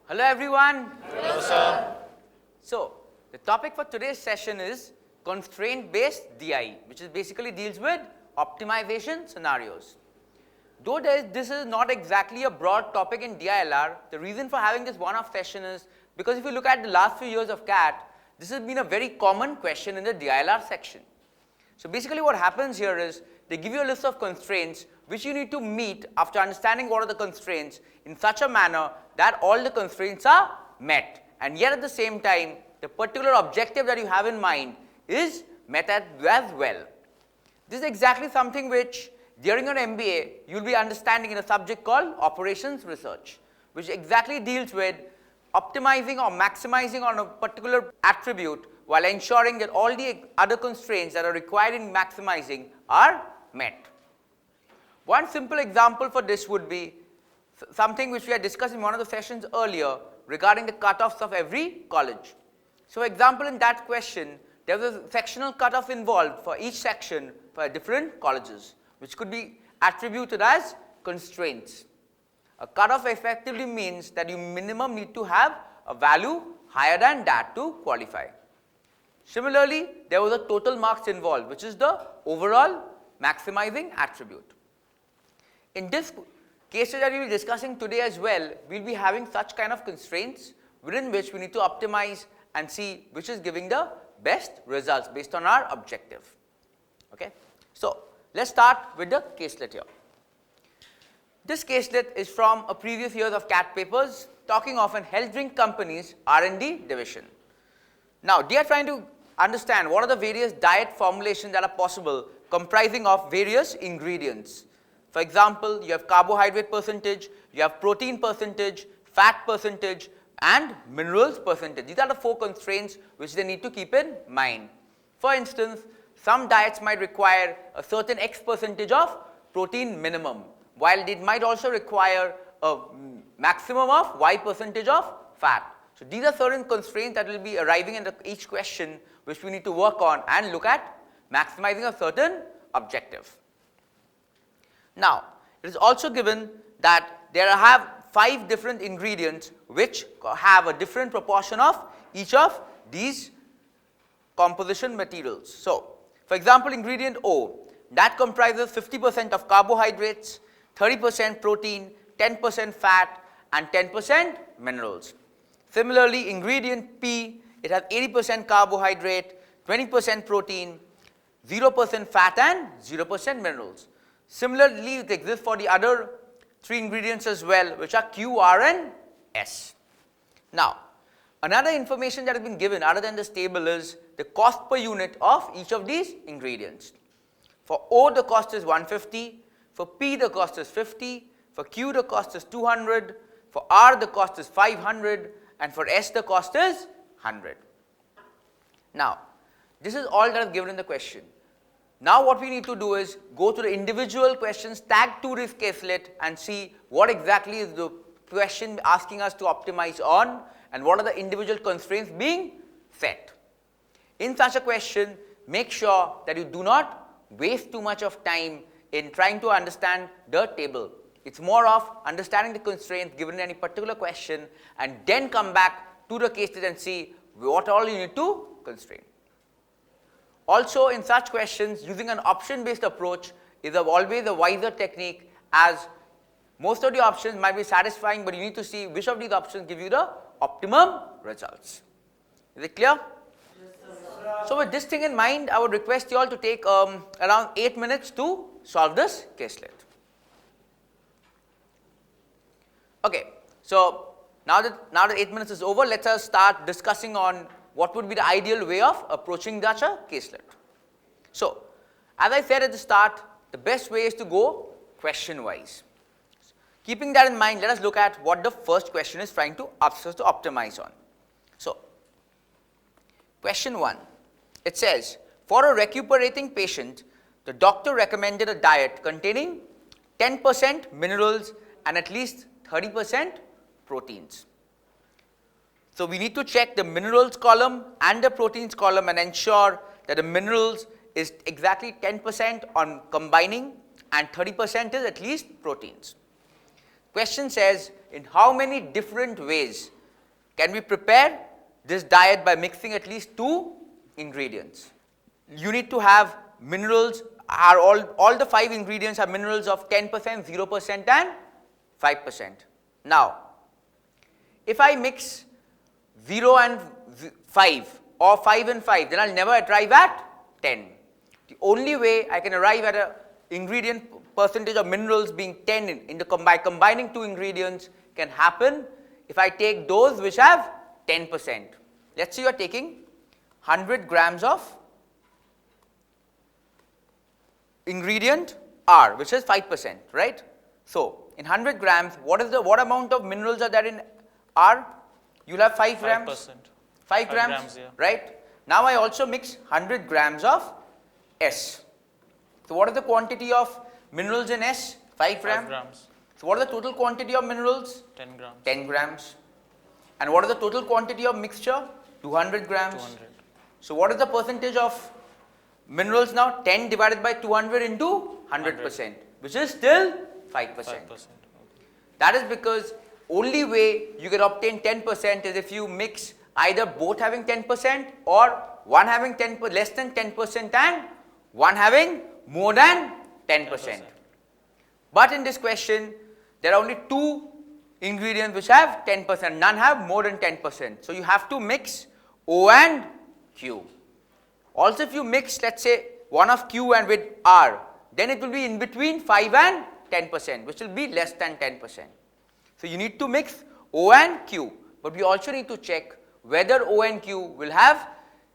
Hello everyone. Hello, sir. So, the topic for today's session is constraint-based DI, which is basically deals with optimization scenarios. Though this is not exactly a broad topic in DILR, the reason for having this one-off session is because if you look at the last few years of CAT, this has been a very common question in the DILR section. So basically what happens here is they give you a list of constraints which you need to meet after understanding what are the constraints in such a manner that all the constraints are met, and yet at the same time the particular objective that you have in mind is met as well. This is exactly something which during your MBA you will be understanding in a subject called operations research, which exactly deals with optimizing or maximizing on a particular attribute while ensuring that all the other constraints that are required in maximizing are met. One simple example for this would be something which we had discussed in one of the sessions earlier regarding the cutoffs of every college. So, example, in that question, there was a sectional cutoff involved for each section for different colleges, which could be attributed as constraints. A cutoff effectively means that you minimum need to have a value higher than that to qualify. Similarly, there was a total marks involved, which is the overall maximizing attribute. In this case that we will be discussing today as well, we will be having such kind of constraints within which we need to optimize and see which is giving the best results based on our objective. Okay? So, let's start with the caselet here. This caselet is from a previous years of CAT papers talking of an health drink company's R&D division. Now, they are trying to understand what are the various diet formulations that are possible comprising of various ingredients. For example, you have carbohydrate percentage, you have protein percentage, fat percentage and minerals percentage. These are the four constraints which they need to keep in mind. For instance, some diets might require a certain X percentage of protein minimum, while it might also require a maximum of Y percentage of fat. So, these are certain constraints that will be arriving in each question which we need to work on and look at maximizing a certain objective. Now, it is also given that there have 5 different ingredients which have a different proportion of each of these composition materials. So, for example, ingredient O, that comprises 50% of carbohydrates, 30% protein, 10% fat and 10% minerals. Similarly, ingredient P, it has 80% carbohydrate, 20% protein, 0% fat and 0% minerals. Similarly, it exists for the other 3 ingredients as well, which are Q, R and S. Now, another information that has been given other than this table is the cost per unit of each of these ingredients. For O, the cost is 150, for P, the cost is 50, for Q, the cost is 200, for R, the cost is 500 and for S, the cost is 100. Now, this is all that is given in the question. Now what we need to do is go to the individual questions tagged to this caselet and see what exactly is the question asking us to optimize on and what are the individual constraints being set. In such a question, make sure that you do not waste too much of time in trying to understand the table. It's more of understanding the constraints given in any particular question and then come back to the caselet and see what all you need to constrain. Also, in such questions, using an option-based approach is always a wiser technique, as most of the options might be satisfying, but you need to see which of these options give you the optimum results. Is it clear? Yes, sir. So, with this thing in mind, I would request you all to take around 8 minutes to solve this caselet. Okay, so now that 8 minutes is over, let us start discussing on what would be the ideal way of approaching such a caselet. So, as I said at the start, the best way is to go question wise. Keeping that in mind, let us look at what the first question is trying to ask us to optimize on. So, question 1, it says, for a recuperating patient, the doctor recommended a diet containing 10% minerals and at least 30% proteins. So, we need to check the minerals column and the proteins column and ensure that the minerals is exactly 10% on combining and 30% is at least proteins. Question says, in how many different ways can we prepare this diet by mixing at least 2 ingredients. You need to have minerals, all the 5 ingredients have minerals of 10%, 0% and 5%. Now, if I mix 0 and 5 or 5 and 5, then I'll never arrive at 10. The only way I can arrive at a ingredient percentage of minerals being 10 by combining 2 ingredients can happen if I take those which have 10%. Let's say you are taking 100 grams of ingredient R, which is 5%, right? So, in 100 grams, what amount of minerals are there in R? You'll have 5 grams. 5%. 5 grams, yeah. right? Now I also mix 100 grams of S. So what is the quantity of minerals in S? 5 grams. 5 grams. So what is the total quantity of minerals? 10 grams. 10 grams. And what is the total quantity of mixture? 200 grams. 200. So what is the percentage of minerals now? 10 divided by 200 into 100%, which is still 5%. 5%. Okay. That is because only way you can obtain 10% is if you mix either both having 10% or one having less than 10% and one having more than 10%. But in this question, there are only 2 ingredients which have 10%, none have more than 10%. So you have to mix O and Q. Also if you mix, let's say, one of Q and with R, then it will be in between 5 and 10%, which will be less than 10%. So you need to mix O and Q, but we also need to check whether O and Q will have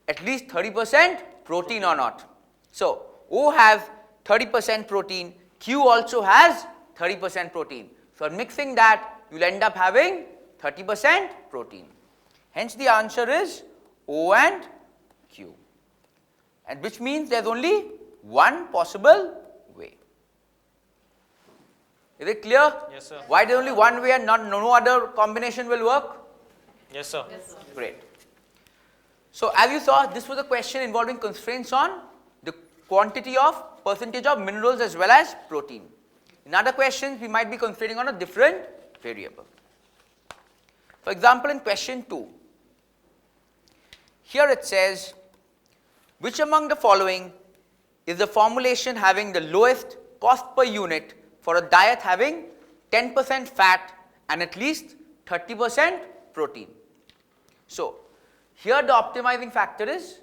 at least 30% protein or not. So O has 30% protein, Q also has 30% protein. So mixing that, you'll end up having 30% protein. Hence the answer is O and Q, and which means there's only one possible way. Is it clear? Yes, sir. Why there's only one way and no other combination will work? Yes, sir. Great. So as you saw, this was a question involving constraints on the quantity of percentage of minerals as well as protein. In other questions, we might be constraining on a different variable. For example, in question 2, here it says, which among the following is the formulation having the lowest cost per unit for a diet having 10% fat and at least 30% protein? So here the optimizing factor is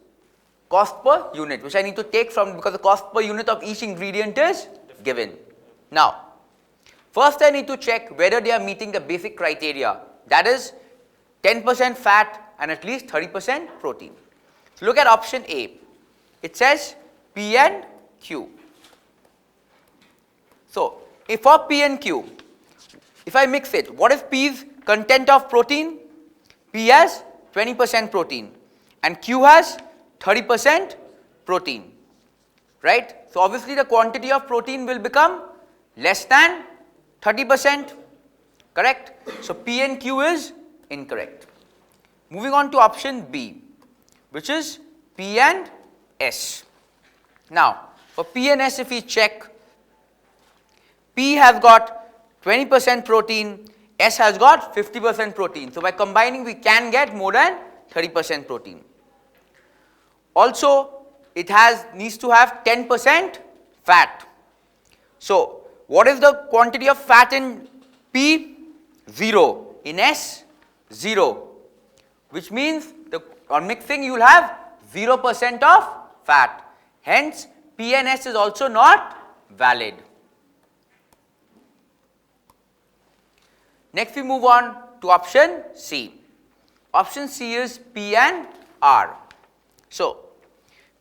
cost per unit, which I need to take from, because the cost per unit of each ingredient is given. Now, first I need to check whether they are meeting the basic criteria, that is 10% fat and at least 30% protein. So look at option A. It says P and Q. So if for P and Q, if I mix it, what is P's content of protein? P has 20% protein and Q has 30% protein, right? So obviously the quantity of protein will become less than 30%, correct? So P and Q is incorrect. Moving on to option B, which is P and S. Now for P and S, if we check, P has got 20% protein, S has got 50% protein. So by combining, we can get more than 30% protein. Also, it needs to have 10% fat. So what is the quantity of fat in P? 0. In S, 0. Which means on mixing you will have 0% of fat. Hence, P and S is also not valid. Next we move on to option C. Option C is P and R. So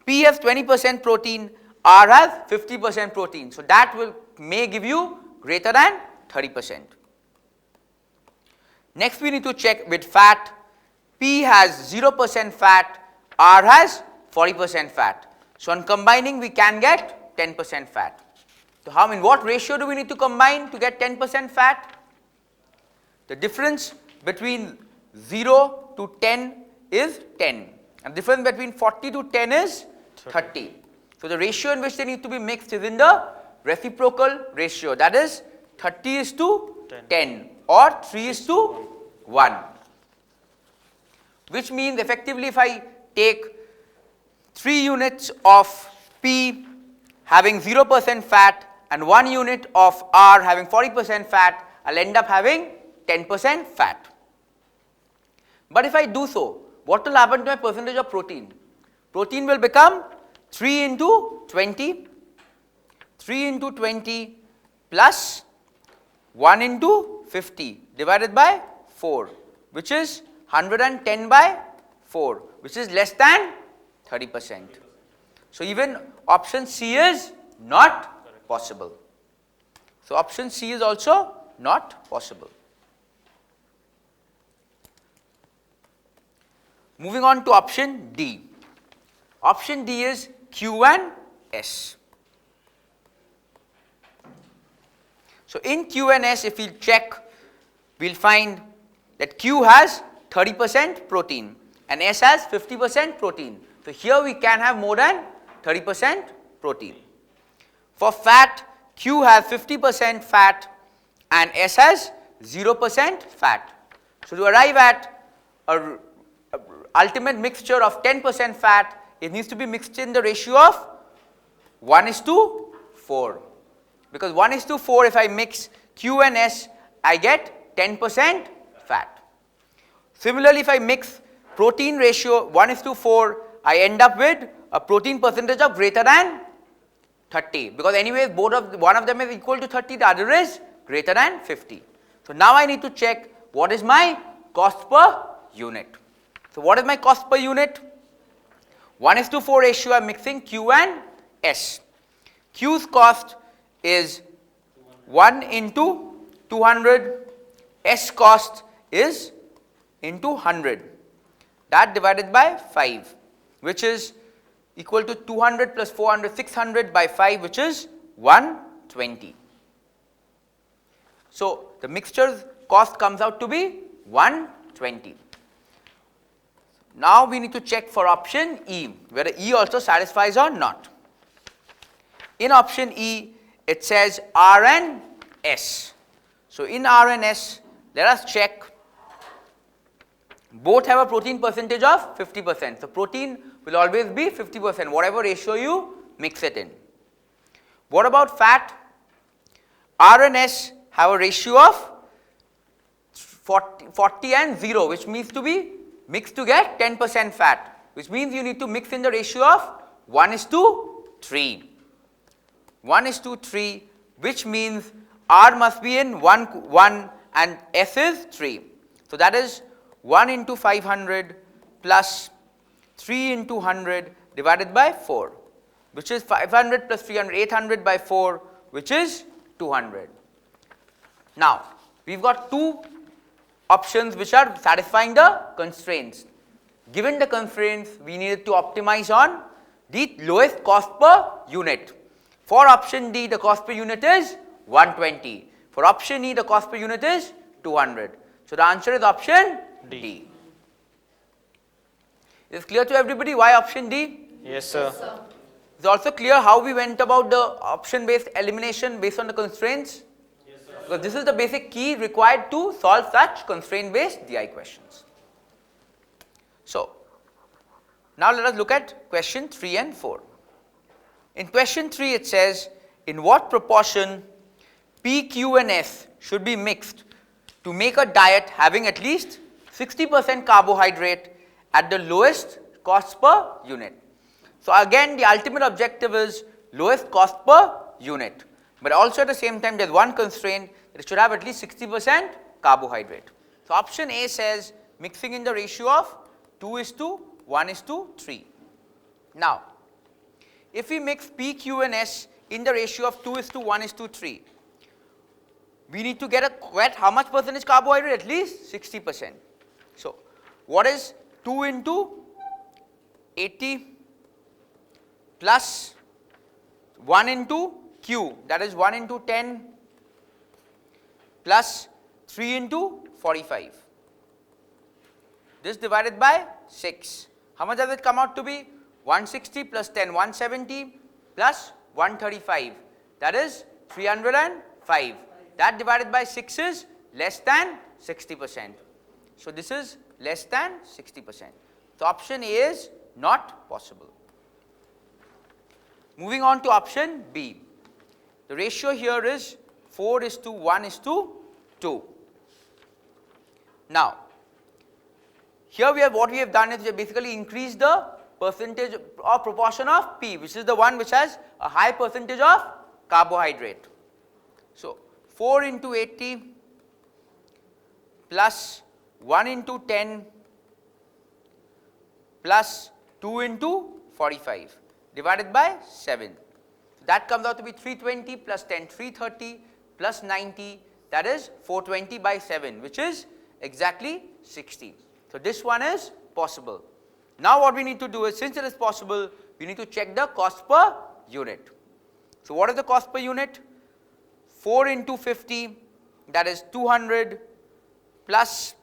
P has 20% protein, R has 50% protein. So that may give you greater than 30%. Next we need to check with fat. P has 0% fat, R has 40% fat. So on combining we can get 10% fat. So in what ratio do we need to combine to get 10% fat? The difference between 0 to 10 is 10, and the difference between 40 to 10 is 30. So the ratio in which they need to be mixed is in the reciprocal ratio, that is 30 is to 10 or 3 is to 1. which means effectively if I take 3 units of P having 0% fat and 1 unit of R having 40% fat, I'll end up having 10% fat. But if I do so, what will happen to my percentage of protein? Protein will become 3 into 20, 3 into 20 plus 1 into 50 divided by 4, which is 110 by 4, which is less than 30%. So even option C is not possible. So option C is also not possible. Moving on to option D. Option D is Q and S. So in Q and S, if we check, we'll find that Q has 30% protein and S has 50% protein. So here we can have more than 30% protein. For fat, Q has 50% fat and S has 0% fat. So to arrive at a ultimate mixture of 10% fat, it needs to be mixed in the ratio of 1:4. Because 1:4, if I mix Q and S, I get 10% fat. Similarly, if I mix protein ratio 1:4, I end up with a protein percentage of greater than 30. Because anyways, one of them is equal to 30, the other is greater than 50. So now I need to check what is my cost per unit. So what is my cost per unit? 1:4 ratio, I am mixing Q and S. Q's cost is 1 into 200, S cost is into 100. That divided by 5, which is equal to 200 plus 400, 600 by 5, which is 120. So the mixture's cost comes out to be 120. Now we need to check for option E, whether E also satisfies or not. In option E, it says R and S. So in R and S, let us check. Both have a protein percentage of 50%. So protein will always be 50%, whatever ratio you mix it in. What about fat? R and S have a ratio of 40 and 0, which means to be mixed to get 10% fat, which means you need to mix in the ratio of 1:3. 1:3, which means R must be in 1 and S is 3. So that is 1 into 500 plus 3 into 100 divided by 4, which is 500 plus 300, 800 by 4, which is 200. Now, we've got two options which are satisfying the constraints. Given the constraints, we needed to optimize on the lowest cost per unit. For option D, the cost per unit is 120. For option E, the cost per unit is 200. So the answer is option D. Is it clear to everybody why option D? Yes, sir. Is it also clear how we went about the option-based elimination based on the constraints? Yes, sir. Because this is the basic key required to solve such constraint-based DI questions. So, now let us look at question 3 and 4. In question 3, it says, in what proportion P, Q and S should be mixed to make a diet having at least 60% carbohydrate at the lowest cost per unit. So again, the ultimate objective is lowest cost per unit, but also at the same time there is one constraint that it should have at least 60% carbohydrate. So option A says mixing in the ratio of 2:1:3. Now, if we mix P, Q and S in the ratio of 2:1:3, we need to get how much percentage carbohydrate? At least 60%. So what is 2 into 80 plus 1 into Q, that is 1 into 10 plus 3 into 45. This divided by 6. How much does it come out to be? 160 plus 10, 170 plus 135. That is 305. That divided by 6 is less than 60%. So this is less than 60%. So option A is not possible. Moving on to option B. The ratio here is 4:1:2. Now, here what we have done is we have basically increased the percentage or proportion of P, which is the one which has a high percentage of carbohydrate. So 4:80 plus 1:10 plus 2:45 divided by 7. So that comes out to be 320 plus 10, 330 plus 90, that is 420 by 7, which is exactly 60. So this one is possible. Now what we need to do is, since it is possible, we need to check the cost per unit. So what is the cost per unit? 4 into 50, that is 200 plus,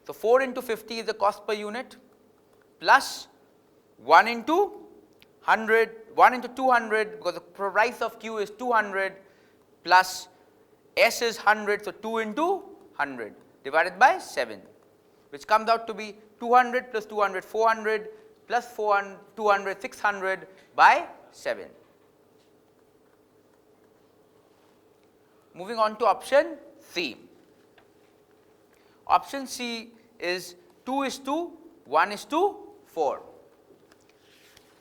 so 4 into 50 is the cost per unit, plus 1 into 100, 1 into 200, because the price of Q is 200, plus S is 100, so 2 into 100 divided by 7, which comes out to be 200 plus 200, 400 plus 400, 200, 600 by 7. Moving on to option C. Option C is 2:1:4.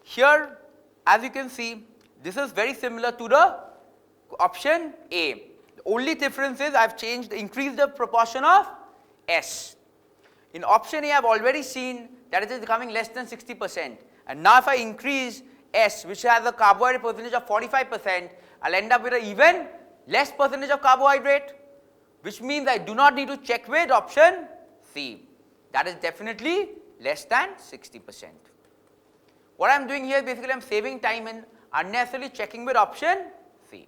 Here, as you can see, this is very similar to the option A. The only difference is I have increased the proportion of S. In option A, I have already seen that it is becoming less than 60%. And now if I increase S, which has a carbohydrate percentage of 45%, I will end up with an even less percentage of carbohydrate, which means I do not need to check with option C. That is definitely less than 60%. What I am doing here, basically I am saving time in unnecessarily checking with option C.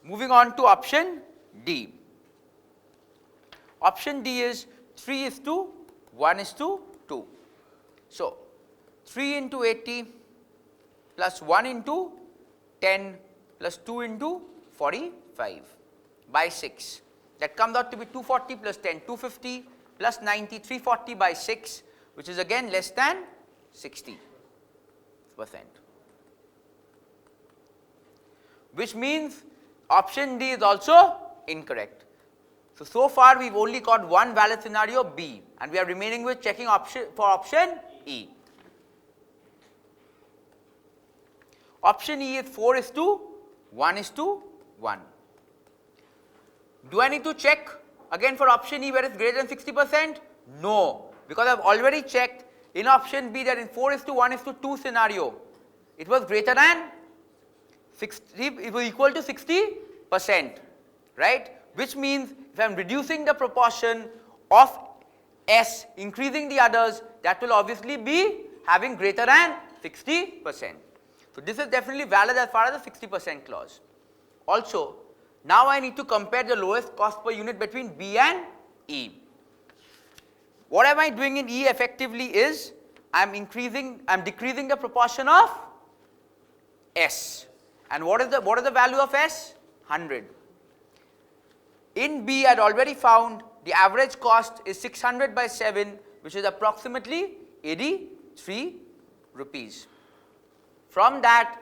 Moving on to option D. Option D is 3:1:2. So 3 into 80 plus 1 into 10 plus 2 into 45 by 6. That comes out to be 240 plus 10, 250 plus 90, 340 by 6, which is again less than 60%. Which means option D is also incorrect. So far we have only got one valid scenario, B, and we are remaining with checking for option E. Option E is 4:1:1. Do I need to check again for option E where it is greater than 60%? No, because I have already checked in option B that in 4:1:2 scenario, it was greater than 60, it was equal to 60%, right? Which means if I am reducing the proportion of S, increasing the others, that will obviously be having greater than 60%. So this is definitely valid as far as the 60% clause. Also, now I need to compare the lowest cost per unit between B and E. What am I doing in E effectively is I am decreasing the proportion of S. And what is the value of S? 100. In B, I had already found the average cost is 600 by 7, which is approximately 83 rupees. From that,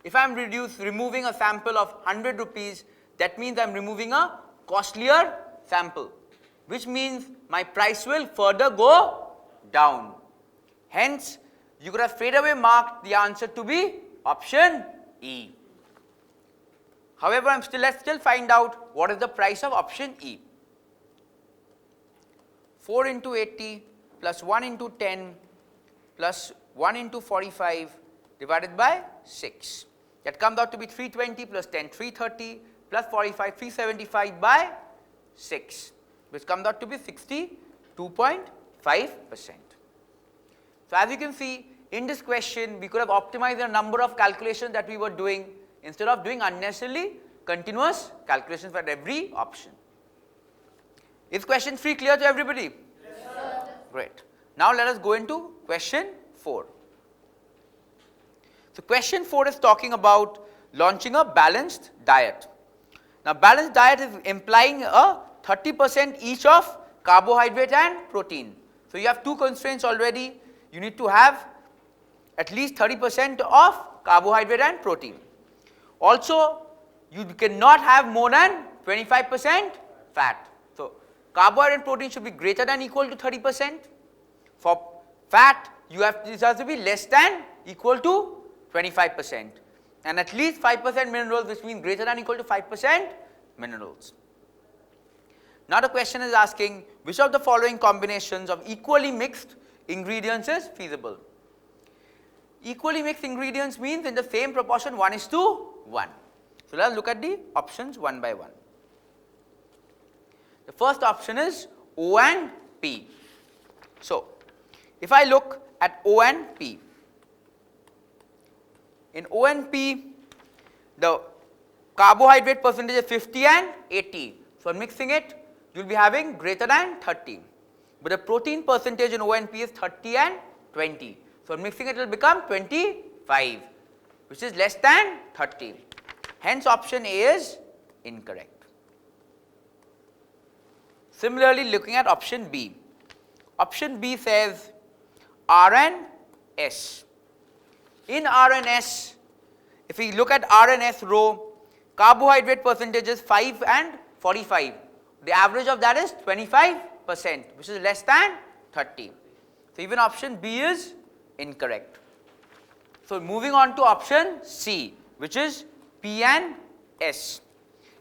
if I am removing a sample of 100 rupees, that means I am removing a costlier sample, which means my price will further go down. Hence, you could have straight away marked the answer to be option E. However, let's still find out what is the price of option E. 4 into 80 plus 1 into 10 plus 1 into 45 divided by 6. That comes out to be 320 plus 10, 330 plus 45, 375 by 6, which comes out to be 62.5%. So as you can see, in this question, we could have optimized the number of calculations that we were doing instead of doing unnecessarily continuous calculations for every option. Is question 3 clear to everybody? Yes, sir. Great. Now let us go into question 4. So question 4 is talking about launching a balanced diet. Now balanced diet is implying a 30% each of carbohydrate and protein. So you have two constraints already. You need to have at least 30% of carbohydrate and protein. Also, you cannot have more than 25% fat. So carbohydrate and protein should be greater than equal to 30%. For fat, this has to be less than equal to 25%. And at least 5% minerals, which means greater than equal to 5% minerals. Now the question is asking, which of the following combinations of equally mixed ingredients is feasible? Equally mixed ingredients means in the same proportion 1:1. So let us look at the options one by one. The first option is O and P. So if I look at O and P, in O and P, the carbohydrate percentage is 50 and 80. So mixing it, you will be having greater than 30. But the protein percentage in O and P is 30 and 20. So mixing it will become 25, which is less than 30. Hence option A is incorrect. Similarly, looking at option B. Option B says R and S. In R and S, if we look at R and S row, carbohydrate percentage is 5 and 45. The average of that is 25%, which is less than 30. So even option B is incorrect. So moving on to option C, which is P and S.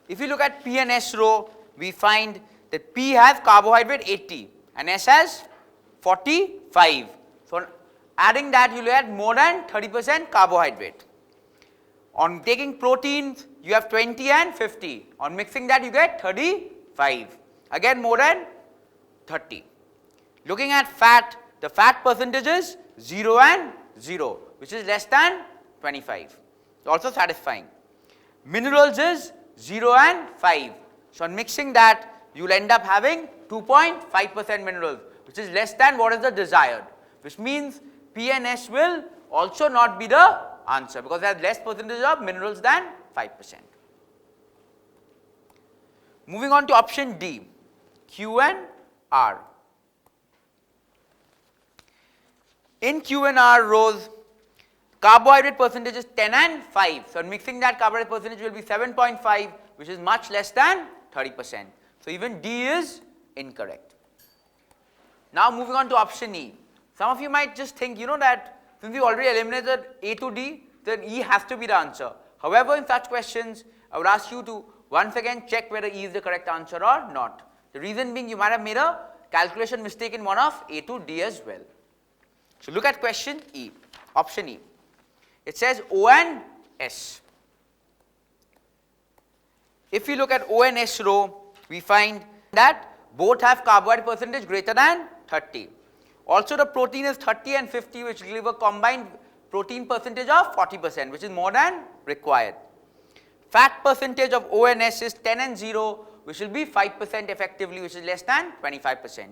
If you look at P and S row, we find that P has carbohydrate 80 and S has 45. So adding that, you will add more than 30% carbohydrate. On taking proteins, you have 20 and 50. On mixing that, you get 35. Again more than 30. Looking at fat, the fat percentage is 0 and 0, which is less than 25. Also satisfying. Minerals is 0 and 5. So on mixing that, you will end up having 2.5% minerals, which is less than what is the desired, which means P and S will also not be the answer because they have less percentage of minerals than 5%. Moving on to option D, Q and R. In Q and R rows, carbohydrate percentage is 10 and 5. So mixing that, carbohydrate percentage will be 7.5, which is much less than 30%. So even D is incorrect. Now moving on to option E. Some of you might just think, that since we already eliminated A to D, then E has to be the answer. However, in such questions, I would ask you to once again check whether E is the correct answer or not. The reason being, you might have made a calculation mistake in one of A to D as well. So look at question E, option E. It says O and S. If you look at O and S row, we find that both have carbohydrate percentage greater than 30. Also the protein is 30 and 50, which give a combined protein percentage of 40%, which is more than required. Fat percentage of O and S is 10 and 0, which will be 5% effectively, which is less than 25%.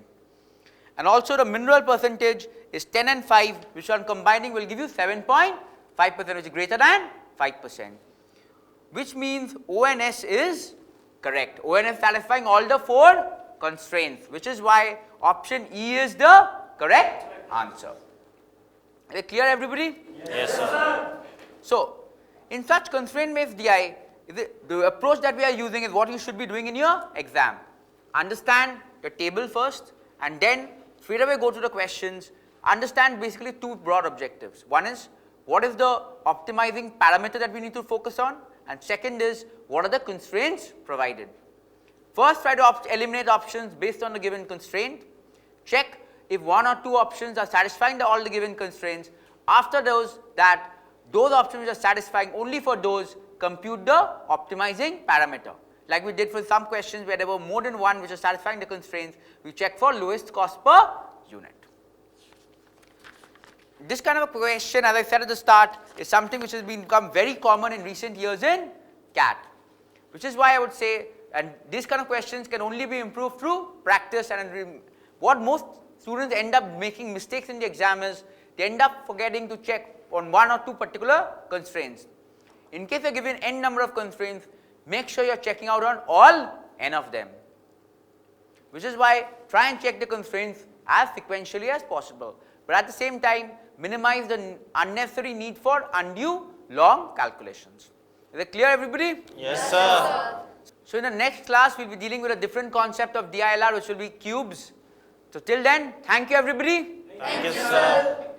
And also the mineral percentage is 10 and 5, which on combining will give you 7.5%, which is greater than 5%. Which means O and S is correct. O and S satisfying all the 4 constraints, which is why option E is the correct answer. Is it clear, everybody? Yes, sir. So, in such constraint-based DI, the approach that we are using is what you should be doing in your exam. Understand the table first and then straight away go to the questions. Understand basically 2 broad objectives. One is, what is the optimizing parameter that we need to focus on? And second is, what are the constraints provided? First, try to eliminate options based on the given constraint. Check if 1 or 2 options are satisfying all the given constraints. After those options which are satisfying, only for those compute the optimizing parameter. Like we did for some questions where there were more than 1 which are satisfying the constraints, we check for lowest cost per unit. This kind of a question, as I said at the start, is something which has become very common in recent years in CAT, which is why I would say, and these kind of questions can only be improved through practice. And what most students end up making mistakes in the exam is they end up forgetting to check on 1 or 2 particular constraints. In case you're given n number of constraints, make sure you're checking out on all n of them. Which is why try and check the constraints as sequentially as possible. But at the same time, minimize the unnecessary need for undue long calculations. Is it clear, everybody? Yes, sir. So in the next class, we'll be dealing with a different concept of DILR, which will be cubes. So till then, thank you, everybody. Thank you, sir.